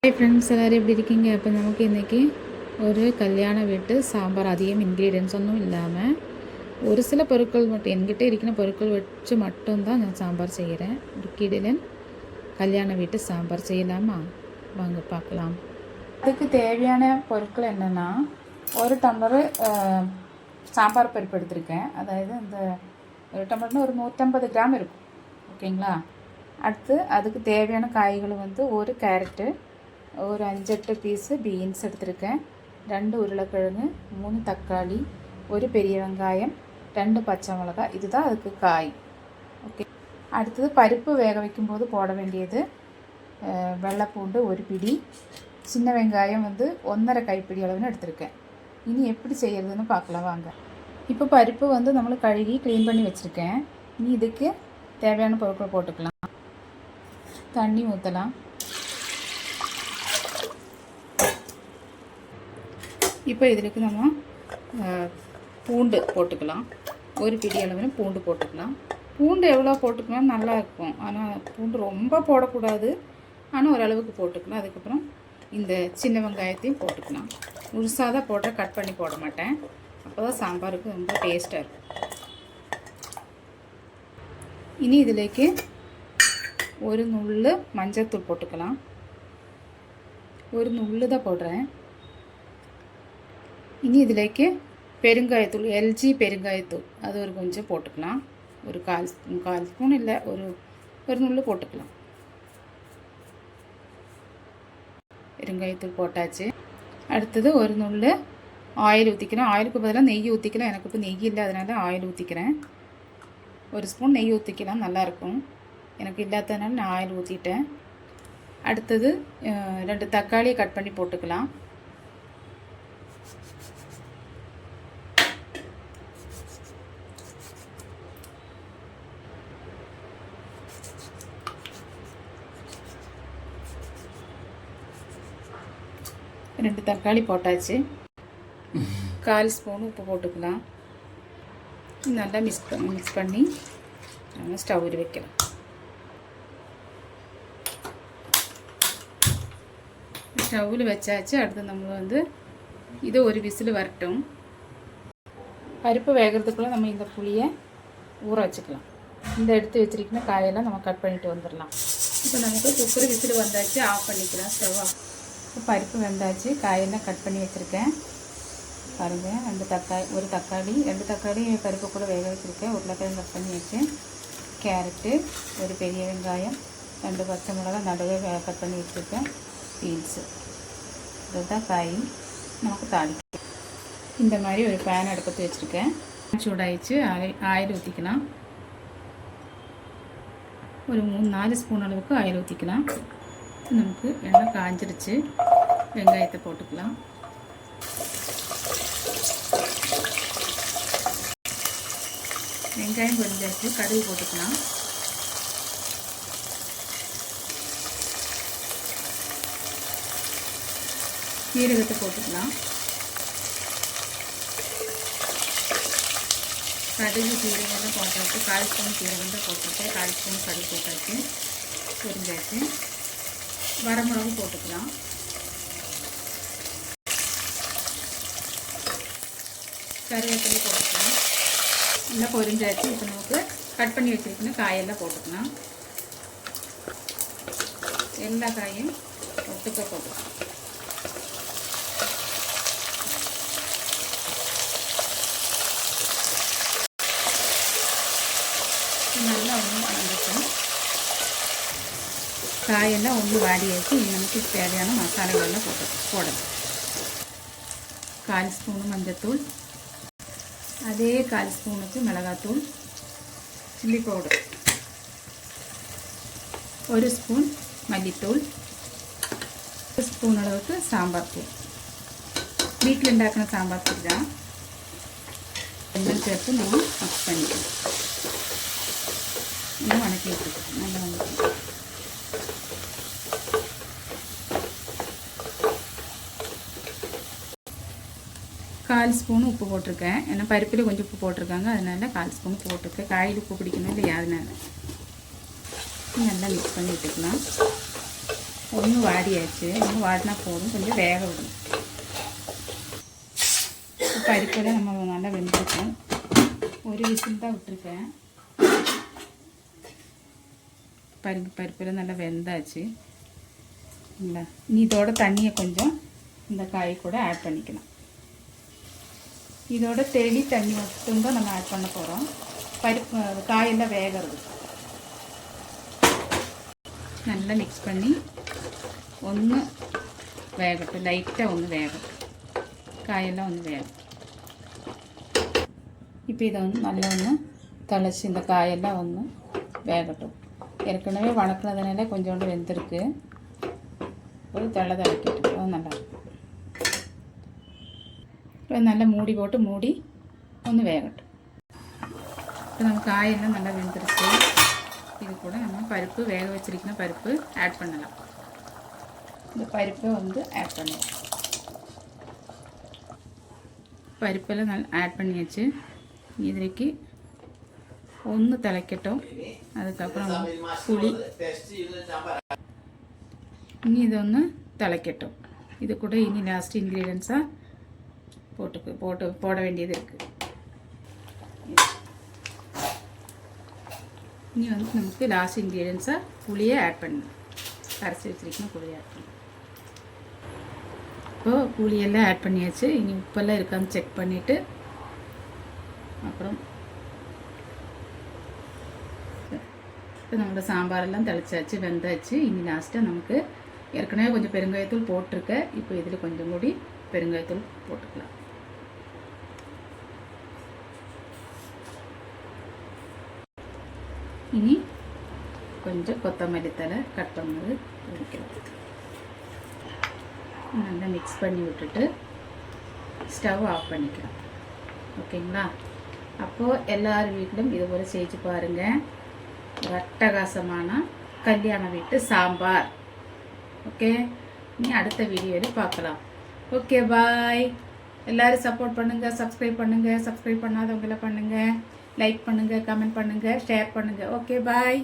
Hi friends, எல்லோரும் எப்படி இருக்கீங்க? இப்போ நமக்கு இன்றைக்கி ஒரு கல்யாண வீட்டு சாம்பார், அதிகம் இன்க்ரீடியன்ஸ் ஒன்றும் இல்லாமல் ஒரு சில பொருட்கள் மட்டும் என்கிட்ட இருக்கிற பொருட்கள் வச்சு மட்டும்தான் நான் சாம்பார் செய்கிறேன். ஒரு கிடிலன் கல்யாண வீட்டு சாம்பார் செய்யலாமா? வாங்க பார்க்கலாம். அதுக்கு தேவையான பொருட்கள் என்னென்னா, ஒரு டம்ளரு சாம்பார் பருப்பு எடுத்திருக்கேன். அதாவது இந்த ஒரு டம்ளர்னு ஒரு 150 கிராம் இருக்கும். ஓகேங்களா? அடுத்து அதுக்கு தேவையான காய்கள் ஒரு கேரட்டு, ஒரு 5-8 பீஸு பீன்ஸ் எடுத்திருக்கேன், 2 உருளைக்கிழங்கு, 3 தக்காளி, ஒரு பெரிய வெங்காயம், 2 பச்சை மிளகாய். இதுதான் அதுக்கு காய். ஓகே. அடுத்தது பருப்பு வேக வைக்கும்போது போட வேண்டியது வெள்ளைப்பூண்டு ஒரு பிடி, சின்ன வெங்காயம் 1.5 கைப்பிடி அளவுன்னு எடுத்திருக்கேன். இனி எப்படி செய்கிறதுன்னு பார்க்கலாம் வாங்க. இப்போ பருப்பு நம்ம கழுகி க்ளீன் பண்ணி வச்சுருக்கேன். இனி இதுக்கு தேவையான பொருட்கள் போட்டுக்கலாம். தண்ணி ஊற்றலாம். இப்போ இதுக்கு நம்ம பூண்டு போட்டுக்கலாம். ஒரு பிடி அளவுன்னு பூண்டு போட்டுக்கலாம். பூண்டு எவ்வளோ போட்டுக்கலாம் நல்லா இருக்கும், ஆனால் பூண்டு ரொம்ப போடக்கூடாது, ஆனால் ஓரளவுக்கு போட்டுக்கலாம். அதுக்கப்புறம் இந்த சின்ன வெங்காயத்தையும் போட்டுக்கலாம். முழுசாக தான் போட்டால் கட் பண்ணி போட மாட்டேன், அப்போ தான் சாம்பாருக்கு ரொம்ப டேஸ்ட்டாக இருக்கும். இனி இதிலேக்கு ஒரு நுள்ளு மஞ்சள்தூள் போட்டுக்கலாம். ஒரு நுள்ளு தான் போடுறேன். இனி இதிலேக்கு பெருங்காயத்தூள், எல்ஜி பெருங்காயத்தூள், அது ஒரு கொஞ்சம் போட்டுக்கலாம். ஒரு கால் ஸ்பூன் இல்லை, ஒரு நுள்ளு போட்டுக்கலாம். பெருங்காயத்தூள் போட்டாச்சு. அடுத்தது ஒரு நுள்ளு ஆயில் ஊற்றிக்கிறேன். ஆயிலுக்கு பதிலாக நெய் ஊற்றிக்கலாம். எனக்கு இப்போ நெய் இல்லை, அதனால் ஆயில் ஊற்றிக்கிறேன். ஒரு ஸ்பூன் நெய் ஊற்றிக்கலாம், நல்லாயிருக்கும். எனக்கு இல்லாததுனால நான் ஆயில் ஊற்றிட்டேன். அடுத்தது 2 தக்காளியை கட் பண்ணி போட்டுக்கலாம். ரெண்டு தக்காளி போட்டாச்சு. 1/4 ஸ்பூன் உப்பு போட்டுக்கலாம். நல்லா மிக்ஸ் பண்ணி நம்ம ஸ்டவ்வில் வைக்கலாம். ஸ்டவ்வில் வச்சாச்சு. அடுத்து நம்ம இது ஒரு விசில் வரட்டும். பருப்பு வேகிறதுக்குள்ளே நம்ம இந்த புளியை ஊற வச்சுக்கலாம். இந்த எடுத்து வச்சிருக்கிற காயெல்லாம் நம்ம கட் பண்ணிட்டு வந்துடலாம். இப்போ நமக்கு குக்கர் விசில் வந்தாச்சு, ஆஃப் பண்ணிக்கலாம் ஸ்டவ் ஆஃப். இப்போ பருப்பு வெந்தாச்சு, காயெல்லாம் கட் பண்ணி வச்சுருக்கேன். பாருங்கள், 2 தக்காளி பருப்பு கூட வேக வச்சுருக்கேன். உருளைக்கிழங்கு கட் பண்ணி வச்சு, கேரட்டு, ஒரு பெரிய வெங்காயம், 2 பச்சை மிளகாய் நடுவே கட் பண்ணி வச்சுருக்கேன், பீன்ஸு. இதுதான் காய். நமக்கு தாளிக்கும். இந்த மாதிரி ஒரு பேன் அடுப்பத்து வச்சுருக்கேன். சூடாயிடுச்சு. ஆயில் ஊற்றிக்கலாம். ஒரு 3-4 ஸ்பூன் அளவுக்கு ஆயில் ஊற்றிக்கலாம். நமக்கு எண்ணெய் காஞ்சிருச்சு. வெங்காயத்தை போட்டுக்கலாம். வெங்காயம் பொரிஞ்சாச்சு. கடுகு போட்டுக்கலாம். சீரகத்தை போட்டுக்கலாம். கடுகு சீரகம் போட்டாச்சு. 1/4 ஸ்பூன் சீரகம் தான் போட்டுருக்கேன். 1/4 ஸ்பூன் கடுகு போட்டாச்சு. பொரிஞ்சாச்சு. வரமிளகு போட்டுக்கலாம். கருவேப்பிலை போட்டுக்கலாம். நல்லா பொரிஞ்சாச்சு. இப்போ நமக்கு கட் பண்ணி வச்சுருக்கணும் காயெல்லாம் போட்டுக்கலாம். எல்லா காயும் ஒட்டுக்க போட்டுக்கலாம். நல்லா ஒன்றும் வந்துட்டோம். காயெல்லாம் ஒன்று வாடியாச்சு. நமக்கு தேவையான மசாலாகளெல்லாம் போடணும். 1/4 ஸ்பூனு மஞ்சத்தூள், அதே 1/4 ஸ்பூனுக்கு மிளகாத்தூள், சில்லி பவுடர், 1 ஸ்பூன் மல்லித்தூள், 1 ஸ்பூன் அளவுக்கு சாம்பார் தூள். வீட்டில் உண்டாக்கின சாம்பார் தூள் தான். எல்லாம் சேர்த்து நம்ம மிக்ஸ் பண்ணிக்கலாம். இன்னும் வணக்கி வச்சுக்கலாம். நல்லா வணக்கி 1/4 ஸ்பூன் உப்பு போட்டிருக்கேன். ஏன்னா பருப்பில் கொஞ்சம் உப்பு போட்டிருக்காங்க, அதனால 1/4 ஸ்பூன் போட்டிருக்கேன். காயில் உப்பு பிடிக்கணும் இல்லையா, அதனால நல்லா மிக்ஸ் பண்ணி விட்டுக்கலாம். ஒன்று வாடியாச்சு, ஒன்று வாடினா போதும், கொஞ்சம் வேக விடணும். பருப்பெல்லாம் நம்ம நல்லா வெந்திருக்கோம். ஒரு விசில் தான் விட்டுருக்கேன். பருப்பெல்லாம் நல்லா வெந்தாச்சு. இல்லை, நீ இதோட தண்ணியை கொஞ்சம் இந்த காய் கூட ஆட் பண்ணிக்கலாம். இதோட தெளி தண்ணி மட்டும்தான் நம்ம ஆட் பண்ண போகிறோம். பருப்பு காயெல்லாம் வேகிறது. நல்லா மிக்ஸ் பண்ணி ஒன்று வேகட்டும், லைட்டாக ஒன்று வேகட்டும், காயெல்லாம் ஒன்று வேகும். இப்போ இதை வந்து நல்லா ஒன்று தொலைச்சி இந்த காயெல்லாம் ஒன்று வேகட்டும். ஏற்கனவே வணக்கினதுனால கொஞ்சோண்டு வெந்திருக்கு. ஒரு தலை தலைக்கிட்டு நல்லாயிருக்கும். இப்போ நல்லா மூடி போட்டு மூடி ஒன்று வேகட்டும். இப்போ நம்ம காயெல்லாம் நல்லா வெந்துருச்சு. இது கூட நம்ம பருப்பு வேக வச்சிருக்கிற பருப்பு ஆட் பண்ணலாம். இந்த பருப்பை வந்து ஆட் பண்ணலாம். பருப்பெல்லாம் நல்லா ஆட் பண்ணியாச்சு. இதுக்கு ஒன்று திளைக்கட்டும். அதுக்கப்புறம் புளி இனி இது ஒன்று திளைக்கட்டும். இது கூட இனி லாஸ்ட் இன்க்ரீடியன்ஸாக போட வேண்டியது இருக்குது. இனி வந்து நமக்கு லாஸ்ட் இன்க்ரீடியன்ஸாக புளியை ஆட் பண்ணணும். கரைச்சி வச்சிருக்கணும் புளியை ஆட் பண்ணணும். இப்போது புளியெல்லாம் ஆட் பண்ணியாச்சு. இனி உப்பெல்லாம் இருக்கான்னு செக் பண்ணிவிட்டு அப்புறம் இப்போ நம்மளோட சாம்பாரெல்லாம் தெளிச்சாச்சு, வெந்தாச்சு. இனி லாஸ்ட்டாக நமக்கு ஏற்கனவே கொஞ்சம் பெருங்காயத்தூள் போட்டிருக்கேன். இப்போ இதில் கொஞ்சம் கூடி பெருங்காயத்தூள் போட்டுக்கலாம். இனி கொஞ்சம் கொத்தமல்லி தழை கட் பண்ணது வைக்கலாம். நல்லா மிக்ஸ் பண்ணி விட்டுட்டு ஸ்டவ் ஆஃப் பண்ணிக்கலாம். ஓகேங்களா? அப்போது எல்லார் வீட்டிலும் இது போல் செஞ்சு பாருங்கள். ஒரு அட்டகாசமான கல்யாண வீட்டு சாம்பார். ஓகே, இனி அடுத்த வீடியோவில் பார்க்கலாம். ஓகே, பாய். எல்லோரும் சப்போர்ட் பண்ணுங்கள், சப்ஸ்கிரைப் பண்ணுங்கள். சப்ஸ்கிரைப் பண்ணாதவங்களை பண்ணுங்கள், லைக் பண்ணுங்கள், கமெண்ட் பண்ணுங்கள், ஷேர் பண்ணுங்கள். ஓகே, பாய்.